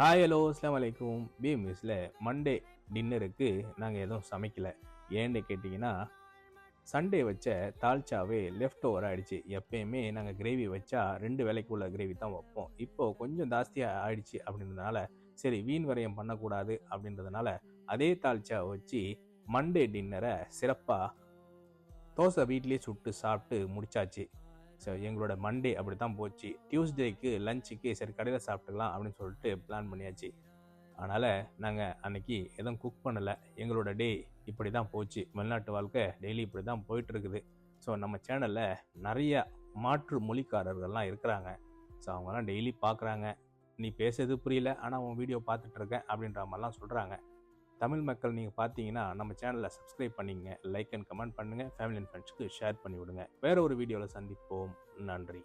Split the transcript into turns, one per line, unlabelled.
Hi hello அஸ்லாம் வலைக்கும். பிஎம்எஸில் Monday டின்னருக்கு நாங்கள் எதுவும் சமைக்கலை. ஏன்னு கேட்டிங்கன்னா சண்டே வச்ச தால்ச்சாவே லெஃப்ட் ஓவர் ஆகிடுச்சு. எப்பயுமே நாங்கள் கிரேவி வச்சா 2 வேளைக்கு உள்ள கிரேவி தான் வைப்போம். இப்போது கொஞ்சம் ஜாஸ்தியாக ஆயிடுச்சு அப்படின்றதுனால சரி வீண் விரயம் பண்ணக்கூடாது அப்படின்றதுனால அதே தால்ச்சா வச்சு மண்டே டின்னரை சிறப்பாக தோசை வீட்லேயே சுட்டு சாப்பிட்டு முடிச்சாச்சு. ஸோ எங்களோட மண்டே அப்படி தான் போச்சு. டியூஸ்டேக்கு லஞ்சுக்கு சரி கடையில் சாப்பிட்டுக்கலாம் அப்படின்னு சொல்லிட்டு பிளான் பண்ணியாச்சு. அதனால் நாங்கள் அன்னைக்கு எதுவும் குக் பண்ணலை. எங்களோட டே இப்படி தான் போச்சு. வெளிநாட்டு வாழ்க்கை டெய்லி இப்படி தான் போயிட்டுருக்குது. ஸோ நம்ம சேனலில் நிறைய மாற்று மொழிக்காரர்கள்லாம் இருக்கிறாங்க. ஸோ அவங்கெல்லாம் டெய்லி பார்க்குறாங்க. நீ பேசுறது புரியல, ஆனால் உன் வீடியோ பார்த்துட்ருக்கேன் அப்படின்ற மாதிரிலாம் சொல்கிறாங்க. தமிழ் மக்கள் நீங்கள் பார்த்தீங்கன்னா நம்ம சேனலை சப்ஸ்கிரைப் பண்ணிங்க, லைக் அண்ட் கமெண்ட் பண்ணுங்கள், ஃபேமிலி அண்ட் ஃப்ரெண்ட்ஸ்க்கு ஷேர் பண்ணி விடுங்க. வேறு ஒரு வீடியோவில் சந்திப்போம். நன்றி.